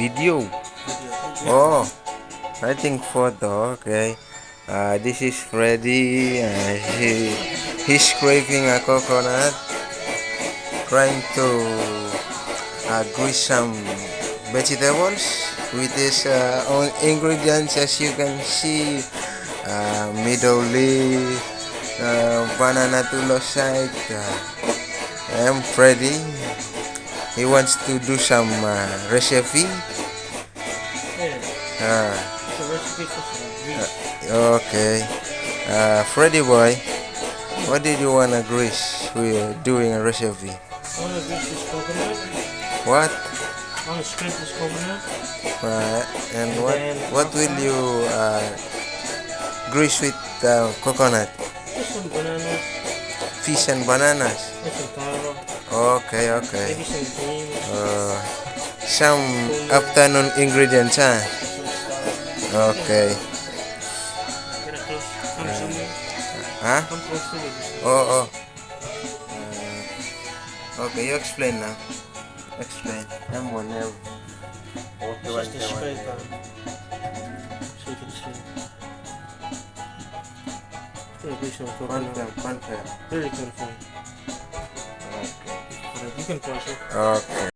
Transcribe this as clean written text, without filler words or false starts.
Video. Oh, writing photo. Okay. This is Freddy. He's scraping a coconut, trying to grease some vegetables with his own ingredients. As you can see, middle leaf, banana tulosite. I'm Freddy. He wants to do some recipe. Uh, It's a recipe for some grease. okay. Freddy boy, what did you wanna grease? We're doing a recipe. I want to grease this coconut. What? I want to scrape this coconut. And And then what will after- you grease with coconut? Just some bananas. Fish and bananas. And some taro. Okay, okay. Maybe some beans. Some afternoon ingredients, huh? Some stuff. Okay. Get it close. Come somewhere. Huh? Come close to it. Oh, oh. Okay, you explain now. Explain. I'm one now. This is the scraper. So you can see. Gonna grease some coconut. Confirm. Very confirm. Okay. You can press it. Okay.